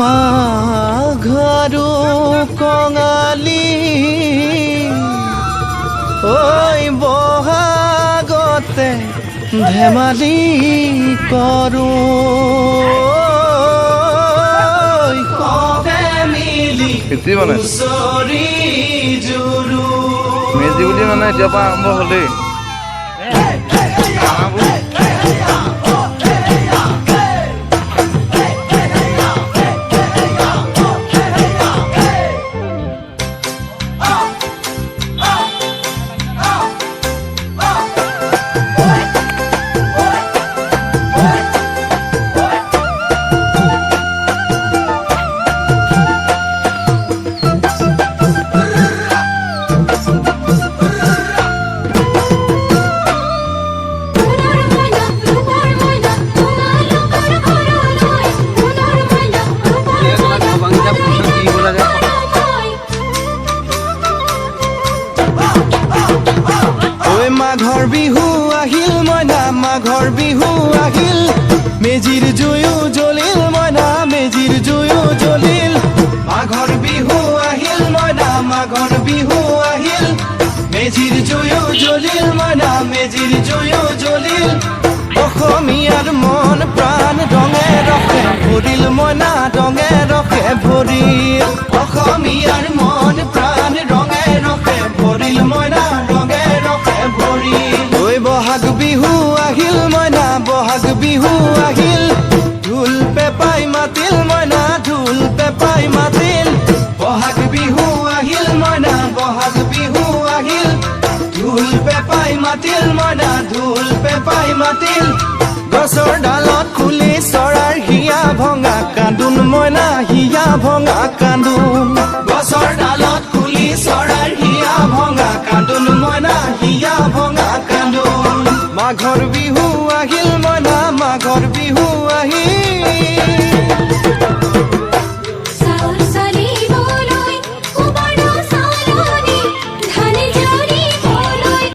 মাঘৰো কঙালী ঐ বহাগতে ধেমালি কৰো মেজি বুলি মানে এতিয়াৰ পৰা আৰম্ভ হ'লেই মাঘৰ বিহু আহিল মইনা মাঘৰ বিহু আহিল মেজিৰ জুয়ো জ্বলিল মইনা মেজিৰ জুয়ো জ্বলিল মাঘৰ বিহু আহিল মইনা মাঘৰ বিহু আহিল মেজিৰ জুয়ো জ্বলিল মইনা মেজিৰ জুয়ো জ্বলিল অসমীয়াৰ মন প্ৰাণ ৰঙে ৰসে ভৰিল মইনা ৰঙে ৰসে ভৰিল অসমীয়াৰ মন প্ৰাণ ৰঙে ৰসে ভৰিল মইনা ৰঙে ৰসে ঐ বহাগ বিহু আহিল মইনা বহাগ বিহু আহিল ঢোল পেপাই মাতিল মইনা ঢোল পেপাই মাতিল বহাগ বিহু আহিল মইনা বহাগ বিহু আহিল ঢোল পেপাই মাতিল মইনা ঢোল পেপাই মাতিল গছৰ ডালত খুলি চৰাৰ হিয়া ভঙা কান্দোন মইনা হিয়া ভঙা কান্দোন গছৰ ডালত খুলি চৰাৰ হিয়া ভঙা কান্দোন মইনা হিয়া ভঙা কান্দোন মাঘৰ